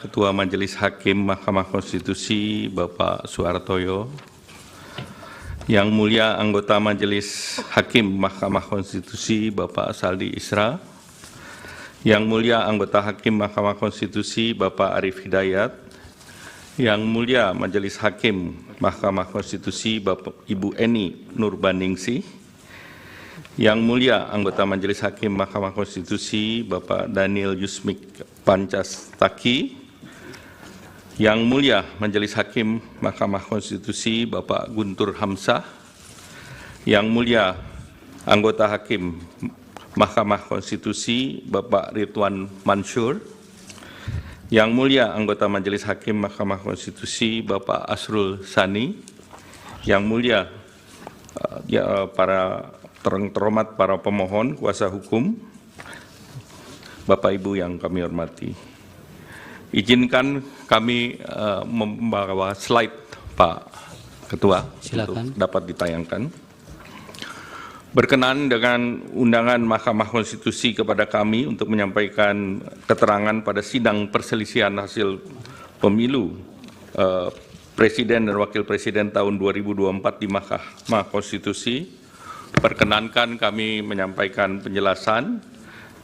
Ketua Majelis Hakim Mahkamah Konstitusi Bapak Suhartoyo, Yang Mulia Anggota Majelis Hakim Mahkamah Konstitusi Bapak Saldi Isra, Yang Mulia Anggota Hakim Mahkamah Konstitusi Bapak Arief Hidayat, Yang Mulia Majelis Hakim Mahkamah Konstitusi Bapak Ibu Eni Nurbaningsih, Yang Mulia Anggota Majelis Hakim Mahkamah Konstitusi Bapak Daniel Yusmik Pancastaki, Yang Mulia Majelis Hakim Mahkamah Konstitusi Bapak Guntur Hamzah, Yang Mulia Anggota Hakim Mahkamah Konstitusi Bapak Ridwan Mansur, Yang Mulia Anggota Majelis Hakim Mahkamah Konstitusi Bapak Asrul Sani, Yang Mulia para terhormat para pemohon kuasa hukum, Bapak Ibu yang kami hormati. Izinkan kami membawa slide Pak Ketua. Silakan. Untuk dapat ditayangkan. Berkenan dengan undangan Mahkamah Konstitusi kepada kami untuk menyampaikan keterangan pada sidang perselisihan hasil pemilu Presiden dan Wakil Presiden tahun 2024 di Mahkamah Konstitusi. Perkenankan kami menyampaikan penjelasan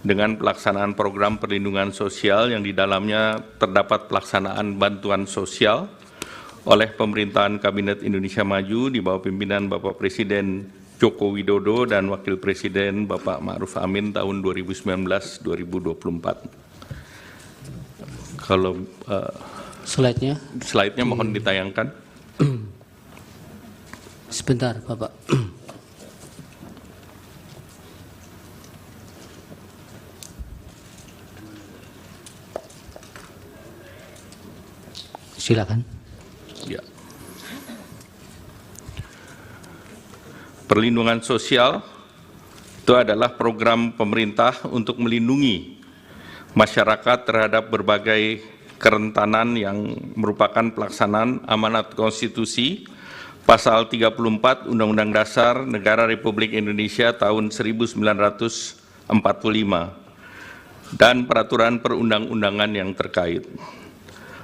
dengan pelaksanaan program perlindungan sosial yang di dalamnya terdapat pelaksanaan bantuan sosial oleh pemerintahan Kabinet Indonesia Maju di bawah pimpinan Bapak Presiden Joko Widodo dan Wakil Presiden Bapak Ma'ruf Amin tahun 2019-2024. Kalau slide-nya mohon ditayangkan. Sebentar, Bapak. Silakan. Ya. Perlindungan sosial itu adalah program pemerintah untuk melindungi masyarakat terhadap berbagai kerentanan yang merupakan pelaksanaan amanat konstitusi pasal 34 Undang-Undang Dasar Negara Republik Indonesia tahun 1945 dan peraturan perundang-undangan yang terkait.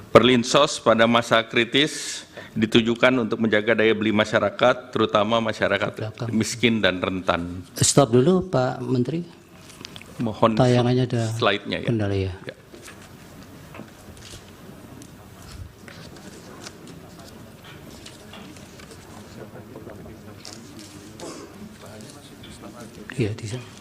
Perlinsos pada masa kritis ditujukan untuk menjaga daya beli masyarakat, terutama masyarakat miskin dan rentan. Stop dulu Pak Menteri. Mohon tayangannya ada slide-nya ya. Kendala ya. Iya, di sana.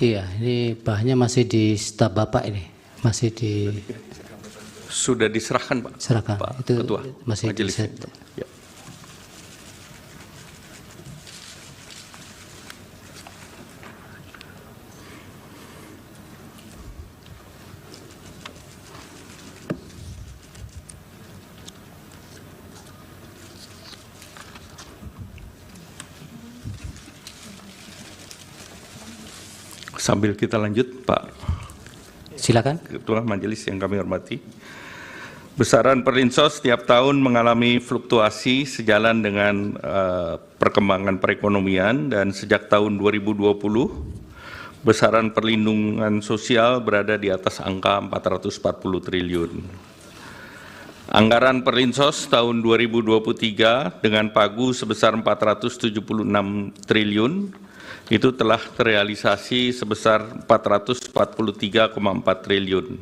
Iya, ini bahannya masih di staf Bapak ini, masih di. Sudah diserahkan Pak. Serahkan. Pak Itu Ketua masih Majelis. Ya. Sambil kita lanjut, Pak. Silakan. Ketua Majelis yang kami hormati. Besaran perlinsos setiap tahun mengalami fluktuasi sejalan dengan perkembangan perekonomian dan sejak tahun 2020 besaran perlindungan sosial berada di atas angka 440 triliun. Anggaran perlinsos tahun 2023 dengan pagu sebesar 476 triliun itu telah terrealisasi sebesar 443,4 triliun.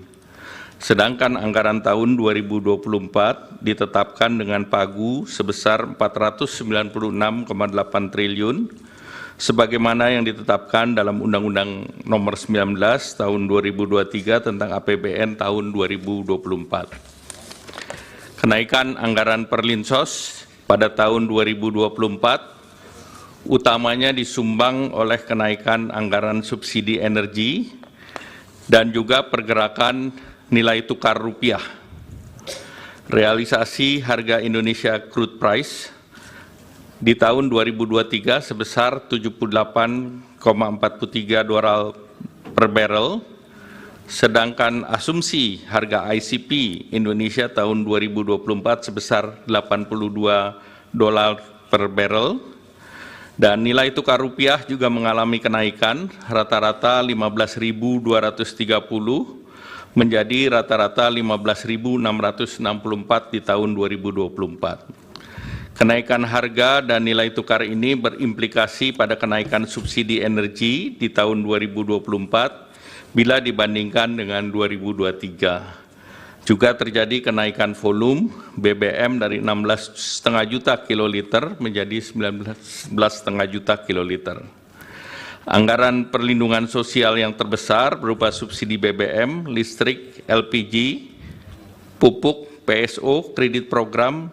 Sedangkan anggaran tahun 2024 ditetapkan dengan pagu sebesar 496,8 triliun sebagaimana yang ditetapkan dalam Undang-Undang Nomor 19 Tahun 2023 tentang APBN tahun 2024. Kenaikan anggaran perlinsos pada tahun 2024 utamanya disumbang oleh kenaikan anggaran subsidi energi dan juga pergerakan nilai tukar rupiah. Realisasi harga Indonesia crude price di tahun 2023 sebesar 78,43 dolar per barrel, sedangkan asumsi harga ICP Indonesia tahun 2024 sebesar $82 per barrel, dan nilai tukar rupiah juga mengalami kenaikan rata-rata 15.230 menjadi rata-rata 15.664 di tahun 2024. Kenaikan harga dan nilai tukar ini berimplikasi pada kenaikan subsidi energi di tahun 2024 bila dibandingkan dengan 2023. Juga terjadi kenaikan volume BBM dari 16,5 juta kiloliter menjadi 19,5 juta kiloliter. Anggaran perlindungan sosial yang terbesar berupa subsidi BBM, listrik, LPG, pupuk, PSO, kredit program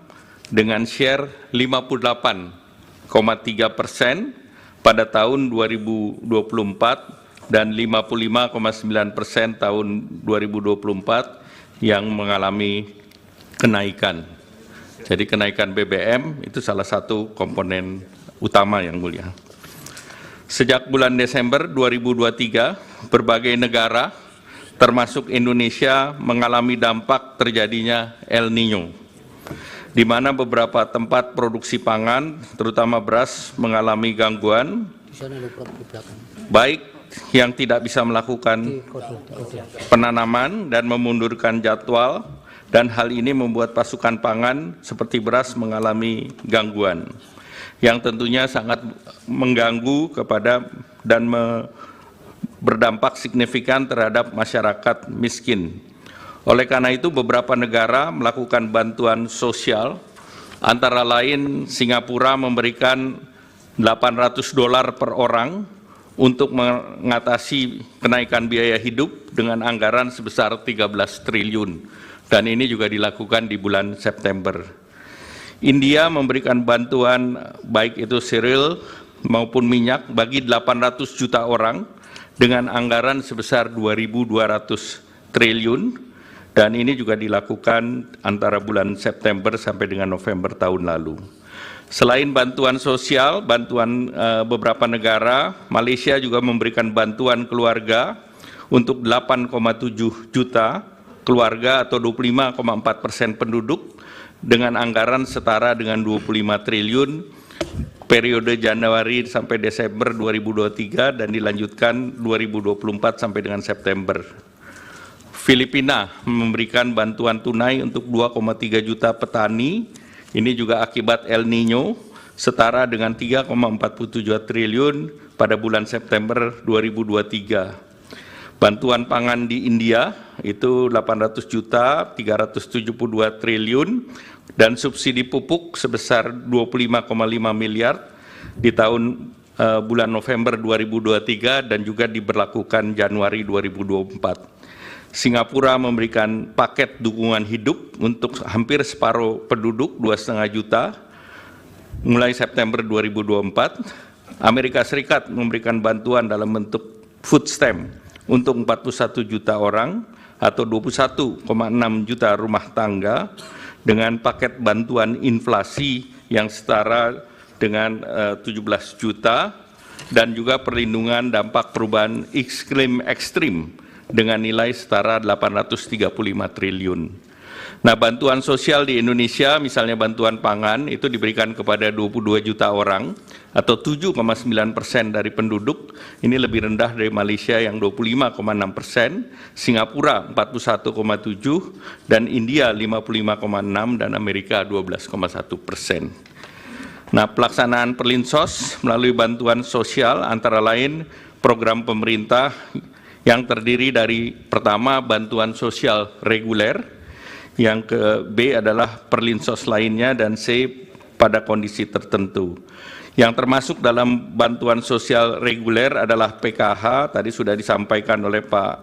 dengan share 58,3% pada tahun 2024 dan 55,9% tahun 2024 yang mengalami kenaikan. Jadi kenaikan BBM itu salah satu komponen utama yang mulia. Sejak bulan Desember 2023, berbagai negara termasuk Indonesia mengalami dampak terjadinya El Niño, di mana beberapa tempat produksi pangan, terutama beras, mengalami gangguan, baik yang tidak bisa melakukan penanaman dan memundurkan jadwal, dan hal ini membuat pasokan pangan seperti beras mengalami gangguan, yang tentunya sangat mengganggu kepada dan berdampak signifikan terhadap masyarakat miskin. Oleh karena itu, beberapa negara melakukan bantuan sosial, antara lain Singapura memberikan $800 per orang untuk mengatasi kenaikan biaya hidup dengan anggaran sebesar 13 triliun, dan ini juga dilakukan di bulan September. India memberikan bantuan baik itu cereal maupun minyak bagi 800 juta orang dengan anggaran sebesar 2.200 triliun, dan ini juga dilakukan antara bulan September sampai dengan November tahun lalu. Selain bantuan sosial, bantuan beberapa negara, Malaysia juga memberikan bantuan keluarga untuk 8,7 juta keluarga atau 25,4% penduduk dengan anggaran setara dengan 25 triliun periode Januari sampai Desember 2023 dan dilanjutkan 2024 sampai dengan September. Filipina memberikan bantuan tunai untuk 2,3 juta petani, ini juga akibat El Niño, setara dengan 3,47 triliun pada bulan September 2023. Bantuan pangan di India itu 800 juta, 372 triliun, dan subsidi pupuk sebesar 25,5 miliar di tahun bulan November 2023 dan juga diberlakukan Januari 2024. Singapura memberikan paket dukungan hidup untuk hampir separuh penduduk 2,5 juta mulai September 2024. Amerika Serikat memberikan bantuan dalam bentuk food stamp untuk 41 juta orang atau 21,6 juta rumah tangga dengan paket bantuan inflasi yang setara dengan 17 juta dan juga perlindungan dampak perubahan iklim ekstrim dengan nilai setara 835 triliun. Nah, bantuan sosial di Indonesia, misalnya bantuan pangan, itu diberikan kepada 22 juta orang atau 7,9% dari penduduk. Ini lebih rendah dari Malaysia yang 25,6%, Singapura 41,7%, dan India 55,6%, dan Amerika 12,1%. Nah, pelaksanaan Perlinsos melalui bantuan sosial antara lain program pemerintah yang terdiri dari pertama bantuan sosial reguler, yang ke B adalah perlinsos lainnya, dan C pada kondisi tertentu. Yang termasuk dalam bantuan sosial reguler adalah PKH, tadi sudah disampaikan oleh Pak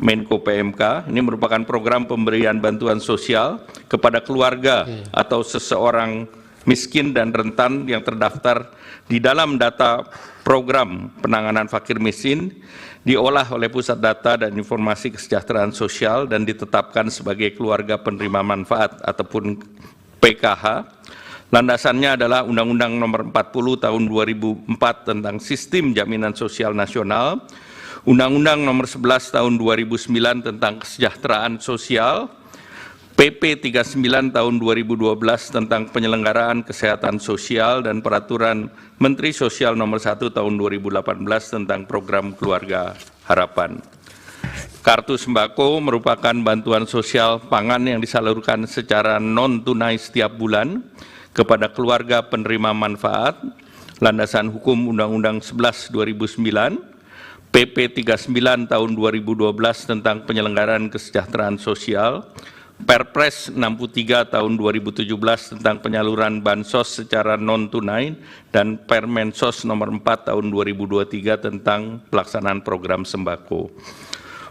Menko PMK. Ini merupakan program pemberian bantuan sosial kepada keluarga atau seseorang miskin dan rentan yang terdaftar di dalam data program penanganan fakir miskin, diolah oleh Pusat Data dan Informasi Kesejahteraan Sosial dan ditetapkan sebagai keluarga penerima manfaat ataupun PKH. Landasannya adalah Undang-Undang Nomor 40 Tahun 2004 tentang Sistem Jaminan Sosial Nasional, Undang-Undang Nomor 11 Tahun 2009 tentang Kesejahteraan Sosial, PP 39 Tahun 2012 tentang Penyelenggaraan Kesehatan Sosial, dan Peraturan Menteri Sosial Nomor 1 Tahun 2018 tentang Program Keluarga Harapan. Kartu sembako merupakan bantuan sosial pangan yang disalurkan secara non-tunai setiap bulan kepada keluarga penerima manfaat, landasan hukum Undang-Undang 11 2009, PP 39 Tahun 2012 tentang Penyelenggaraan Kesejahteraan Sosial, Perpres 63 Tahun 2017 tentang penyaluran bansos secara non-tunai, dan Permensos Nomor 4 Tahun 2023 tentang pelaksanaan program sembako.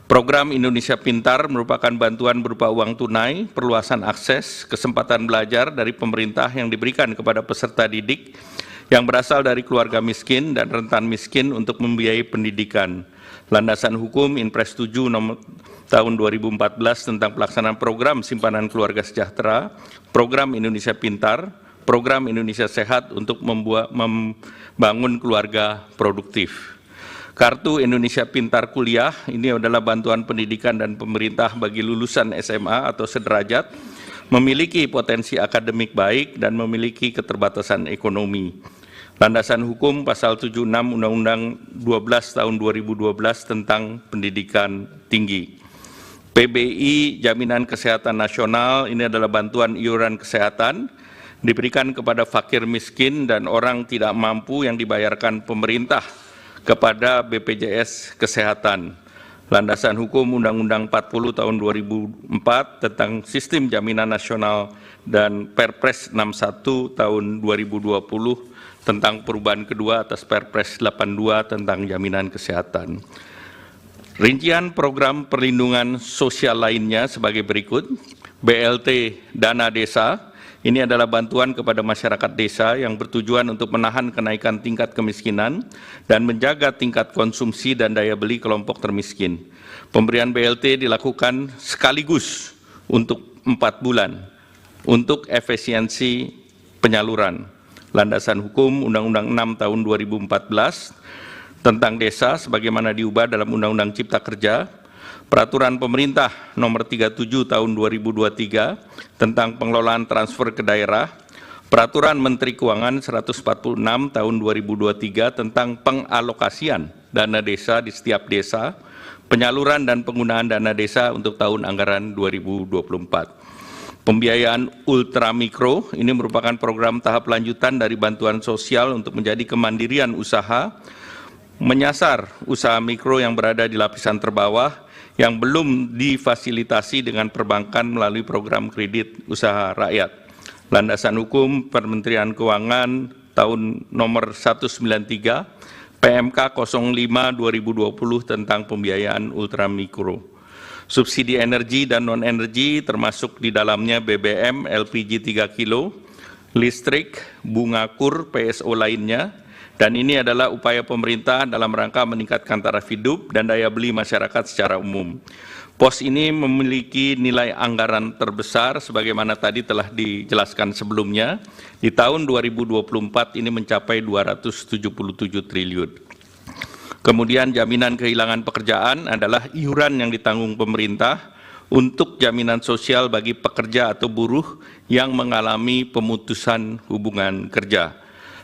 Program Indonesia Pintar merupakan bantuan berupa uang tunai, perluasan akses, kesempatan belajar dari pemerintah yang diberikan kepada peserta didik yang berasal dari keluarga miskin dan rentan miskin untuk membiayai pendidikan. Landasan hukum Inpres 7 Nomor Tahun 2014 tentang pelaksanaan program simpanan keluarga sejahtera, Program Indonesia Pintar, Program Indonesia Sehat untuk membangun keluarga produktif. Kartu Indonesia Pintar Kuliah ini adalah bantuan pendidikan dan pemerintah bagi lulusan SMA atau sederajat memiliki potensi akademik baik dan memiliki keterbatasan ekonomi. Landasan hukum Pasal 76 Undang-Undang 12 Tahun 2012 tentang Pendidikan Tinggi. PBI Jaminan Kesehatan Nasional ini adalah bantuan iuran kesehatan diberikan kepada fakir miskin dan orang tidak mampu yang dibayarkan pemerintah kepada BPJS Kesehatan. Landasan hukum Undang-Undang 40 Tahun 2004 tentang Sistem Jaminan Nasional dan Perpres 61 Tahun 2020 tentang perubahan kedua atas Perpres 82 tentang jaminan kesehatan. Rincian program perlindungan sosial lainnya sebagai berikut. BLT Dana Desa, ini adalah bantuan kepada masyarakat desa yang bertujuan untuk menahan kenaikan tingkat kemiskinan dan menjaga tingkat konsumsi dan daya beli kelompok termiskin. Pemberian BLT dilakukan sekaligus untuk 4 bulan untuk efisiensi penyaluran. Landasan hukum Undang-Undang 6 Tahun 2014 tentang desa sebagaimana diubah dalam Undang-Undang Cipta Kerja, Peraturan Pemerintah Nomor 37 Tahun 2023 tentang pengelolaan transfer ke daerah, Peraturan Menteri Keuangan 146 Tahun 2023 tentang pengalokasian dana desa di setiap desa, penyaluran dan penggunaan dana desa untuk tahun anggaran 2024. Pembiayaan ultramikro ini merupakan program tahap lanjutan dari bantuan sosial untuk menjadi kemandirian usaha, menyasar usaha mikro yang berada di lapisan terbawah yang belum difasilitasi dengan perbankan melalui program kredit usaha rakyat. Landasan hukum Kementerian Keuangan tahun nomor 193 PMK 05 2020 tentang pembiayaan ultramikro. Subsidi energi dan non-energi termasuk di dalamnya BBM, LPG 3 kilo, listrik, bunga kur, PSO lainnya, dan ini adalah upaya pemerintah dalam rangka meningkatkan taraf hidup dan daya beli masyarakat secara umum. Pos ini memiliki nilai anggaran terbesar sebagaimana tadi telah dijelaskan sebelumnya. Di tahun 2024 ini mencapai 277 triliun. Kemudian jaminan kehilangan pekerjaan adalah iuran yang ditanggung pemerintah untuk jaminan sosial bagi pekerja atau buruh yang mengalami pemutusan hubungan kerja.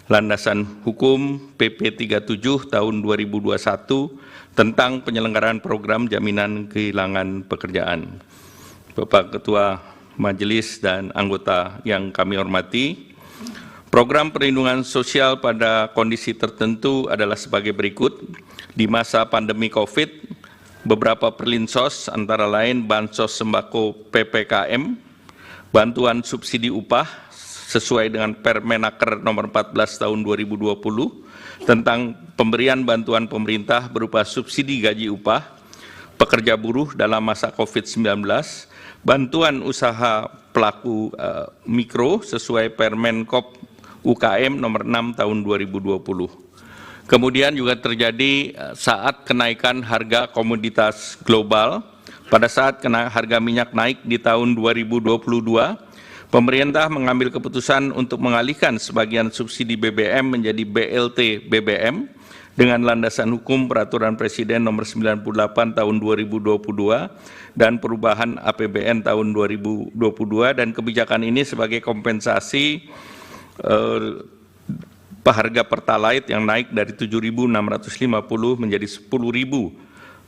Landasan hukum PP 37 tahun 2021 tentang penyelenggaraan program jaminan kehilangan pekerjaan. Bapak Ketua Majelis dan anggota yang kami hormati, program perlindungan sosial pada kondisi tertentu adalah sebagai berikut. Di masa pandemi COVID, beberapa perlinsos antara lain bansos sembako PPKM, bantuan subsidi upah sesuai dengan Permenaker nomor 14 tahun 2020 tentang pemberian bantuan pemerintah berupa subsidi gaji upah pekerja buruh dalam masa COVID-19, bantuan usaha pelaku mikro sesuai Permenkop UKM nomor 6 tahun 2020. Kemudian juga terjadi saat kenaikan harga komoditas global. Pada saat harga minyak naik di tahun 2022, pemerintah mengambil keputusan untuk mengalihkan sebagian subsidi BBM menjadi BLT BBM dengan landasan hukum Peraturan Presiden Nomor 98 Tahun 2022 dan perubahan APBN tahun 2022, dan kebijakan ini sebagai kompensasi harga Pertalite yang naik dari 7.650 menjadi 10.000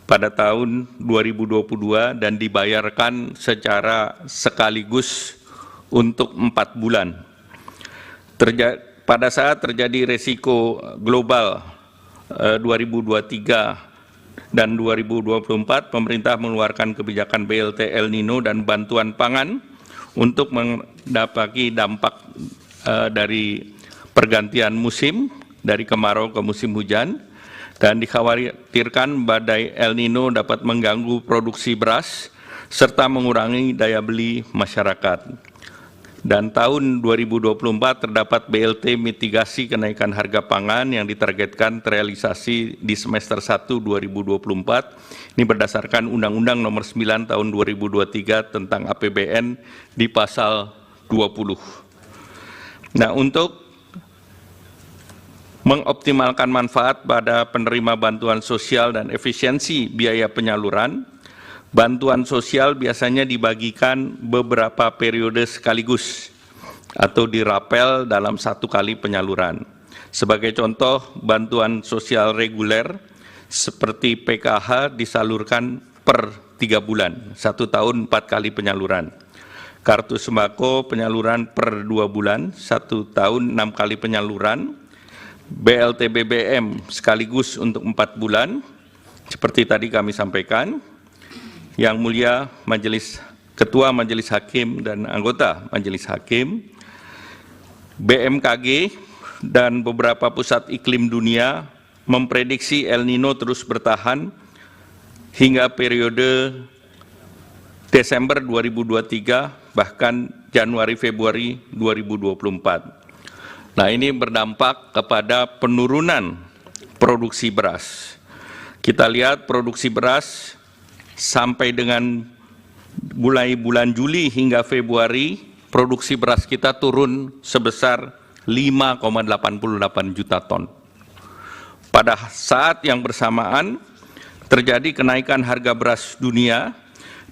pada tahun 2022 dan dibayarkan secara sekaligus untuk 4 bulan. Pada saat terjadi resiko global 2023 dan 2024, pemerintah mengeluarkan kebijakan BLT El Nino dan bantuan pangan untuk mendapati dampak dari pergantian musim dari kemarau ke musim hujan, dan dikhawatirkan badai El Nino dapat mengganggu produksi beras serta mengurangi daya beli masyarakat. Dan tahun 2024 terdapat BLT mitigasi kenaikan harga pangan yang ditargetkan terrealisasi di semester 1 2024. Ini berdasarkan Undang-Undang Nomor 9 Tahun 2023 tentang APBN di pasal 20. Nah, untuk mengoptimalkan manfaat pada penerima bantuan sosial dan efisiensi biaya penyaluran, bantuan sosial biasanya dibagikan beberapa periode sekaligus atau dirapel dalam satu kali penyaluran. Sebagai contoh, bantuan sosial reguler seperti PKH disalurkan per 3 bulan, 1 tahun 4 kali penyaluran. Kartu sembako penyaluran per 2 bulan, 1 tahun 6 kali penyaluran. BLT BBM sekaligus untuk 4 bulan, seperti tadi kami sampaikan. Yang Mulia Ketua Majelis Hakim dan anggota Majelis Hakim, BMKG dan beberapa pusat iklim dunia memprediksi El Nino terus bertahan hingga periode Desember 2023 bahkan Januari-Februari 2024. Nah, ini berdampak kepada penurunan produksi beras. Kita lihat produksi beras sampai dengan mulai bulan Juli hingga Februari, produksi beras kita turun sebesar 5,88 juta ton. Pada saat yang bersamaan, terjadi kenaikan harga beras dunia,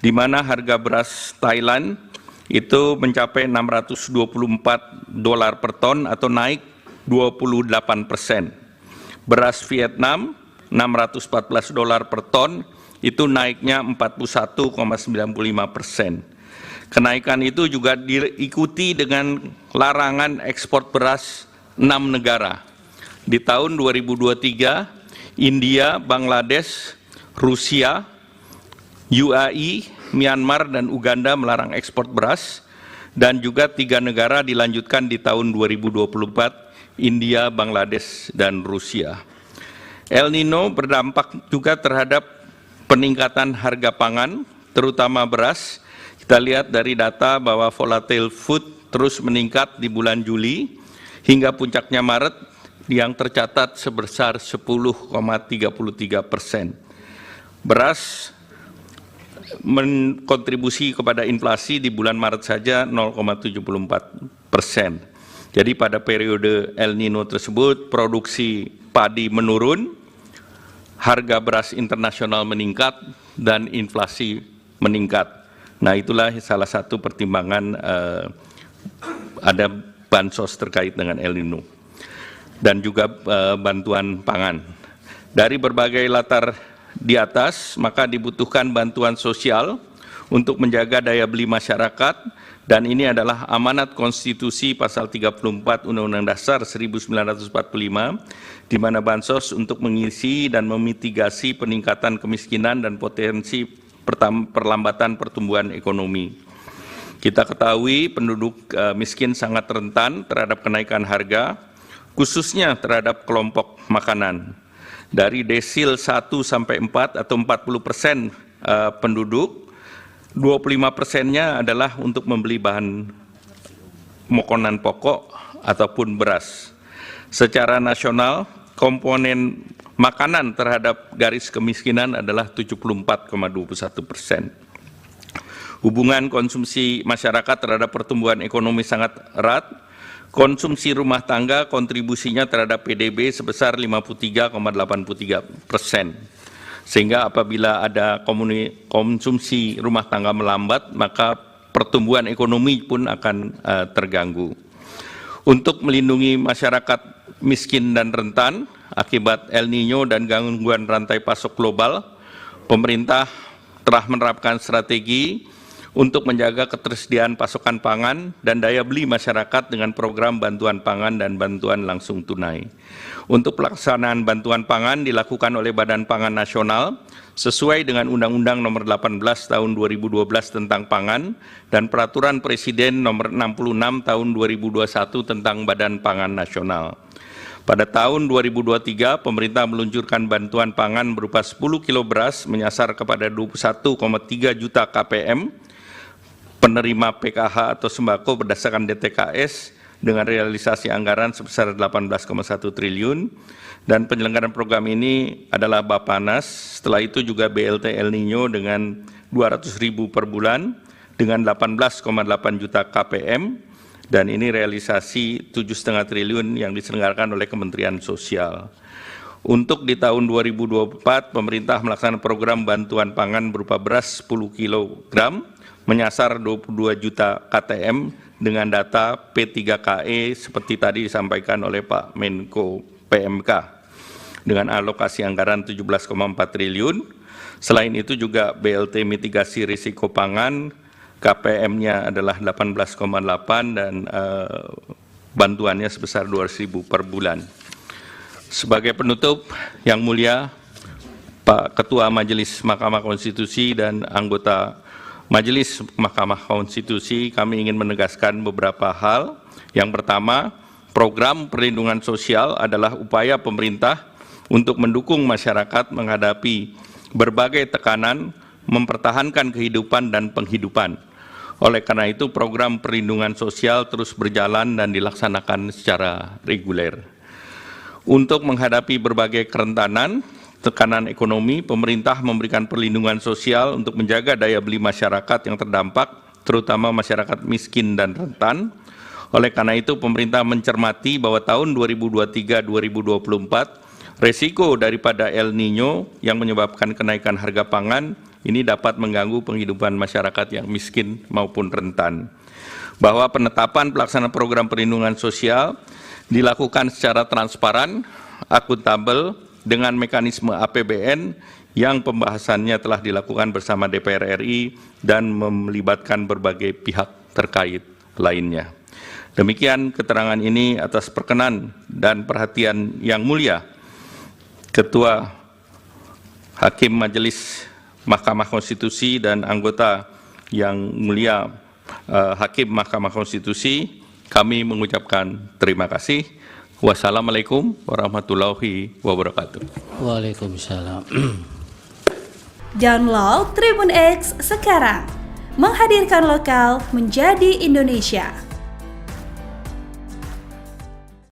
di mana harga beras Thailand itu mencapai $624 per ton atau naik 28%. Beras Vietnam $614 per ton, itu naiknya 41,95%. Kenaikan itu juga diikuti dengan larangan ekspor beras 6 negara. Di tahun 2023, India, Bangladesh, Rusia, UAE, Myanmar, dan Uganda melarang ekspor beras, dan juga 3 negara dilanjutkan di tahun 2024, India, Bangladesh, dan Rusia. El Nino berdampak juga terhadap peningkatan harga pangan, terutama beras. Kita lihat dari data bahwa volatile food terus meningkat di bulan Juli hingga puncaknya Maret yang tercatat sebesar 10,33%. Beras menkontribusi kepada inflasi di bulan Maret saja 0,74%. Jadi pada periode El Nino tersebut produksi padi menurun, harga beras internasional meningkat, dan inflasi meningkat. Nah, itulah salah satu pertimbangan ada bansos terkait dengan El Nino dan juga bantuan pangan. Dari berbagai latar di atas, maka dibutuhkan bantuan sosial untuk menjaga daya beli masyarakat, dan ini adalah amanat konstitusi pasal 34 Undang-Undang Dasar 1945, di mana bansos untuk mengisi dan memitigasi peningkatan kemiskinan dan potensi perlambatan pertumbuhan ekonomi. Kita ketahui penduduk miskin sangat rentan terhadap kenaikan harga, khususnya terhadap kelompok makanan. Dari desil 1 sampai 4 atau 40% penduduk, 25%-nya adalah untuk membeli bahan makanan pokok ataupun beras. Secara nasional, komponen makanan terhadap garis kemiskinan adalah 74,21%. Hubungan konsumsi masyarakat terhadap pertumbuhan ekonomi sangat erat. Konsumsi rumah tangga kontribusinya terhadap PDB sebesar 53,83%. Sehingga apabila ada konsumsi rumah tangga melambat, maka pertumbuhan ekonomi pun akan terganggu. Untuk melindungi masyarakat miskin dan rentan akibat El Nino dan gangguan rantai pasok global, pemerintah telah menerapkan strategi untuk menjaga ketersediaan pasokan pangan dan daya beli masyarakat dengan program bantuan pangan dan bantuan langsung tunai. Untuk pelaksanaan bantuan pangan dilakukan oleh Badan Pangan Nasional sesuai dengan Undang-Undang Nomor 18 Tahun 2012 tentang Pangan dan Peraturan Presiden Nomor 66 Tahun 2021 tentang Badan Pangan Nasional. Pada tahun 2023, pemerintah meluncurkan bantuan pangan berupa 10 kilo beras menyasar kepada 21,3 juta KPM penerima PKH atau sembako berdasarkan DTKS dengan realisasi anggaran sebesar 18,1 triliun, dan penyelenggaraan program ini adalah Bappenas. Setelah itu juga BLT El Nino dengan 200.000 per bulan dengan 18,8 juta KPM, dan ini realisasi 7,5 triliun yang diselenggarakan oleh Kementerian Sosial. Untuk di tahun 2024, pemerintah melaksanakan program bantuan pangan berupa beras 10 kg menyasar 22 juta KTM dengan data P3KE seperti tadi disampaikan oleh Pak Menko PMK dengan alokasi anggaran 17,4 triliun. Selain itu juga BLT mitigasi risiko pangan KPM-nya adalah 18,8 dan bantuannya sebesar 200.000 per bulan. Sebagai penutup, Yang Mulia Pak Ketua Majelis Mahkamah Konstitusi dan anggota Majelis Mahkamah Konstitusi, kami ingin menegaskan beberapa hal. Yang pertama, program perlindungan sosial adalah upaya pemerintah untuk mendukung masyarakat menghadapi berbagai tekanan, mempertahankan kehidupan dan penghidupan. Oleh karena itu, program perlindungan sosial terus berjalan dan dilaksanakan secara reguler. Untuk menghadapi berbagai kerentanan, tekanan ekonomi, pemerintah memberikan perlindungan sosial untuk menjaga daya beli masyarakat yang terdampak, terutama masyarakat miskin dan rentan. Oleh karena itu, pemerintah mencermati bahwa tahun 2023-2024, resiko daripada El Nino yang menyebabkan kenaikan harga pangan ini dapat mengganggu penghidupan masyarakat yang miskin maupun rentan. Bahwa penetapan pelaksanaan program perlindungan sosial dilakukan secara transparan, akuntabel, dengan mekanisme APBN yang pembahasannya telah dilakukan bersama DPR RI dan melibatkan berbagai pihak terkait lainnya. Demikian keterangan ini atas perkenan dan perhatian Yang Mulia Ketua Hakim Majelis Mahkamah Konstitusi dan anggota Yang Mulia Hakim Mahkamah Konstitusi. Kami mengucapkan terima kasih. Wassalamualaikum warahmatullahi wabarakatuh. Waalaikumsalam. Download Tribun X sekarang, menghadirkan lokal menjadi Indonesia.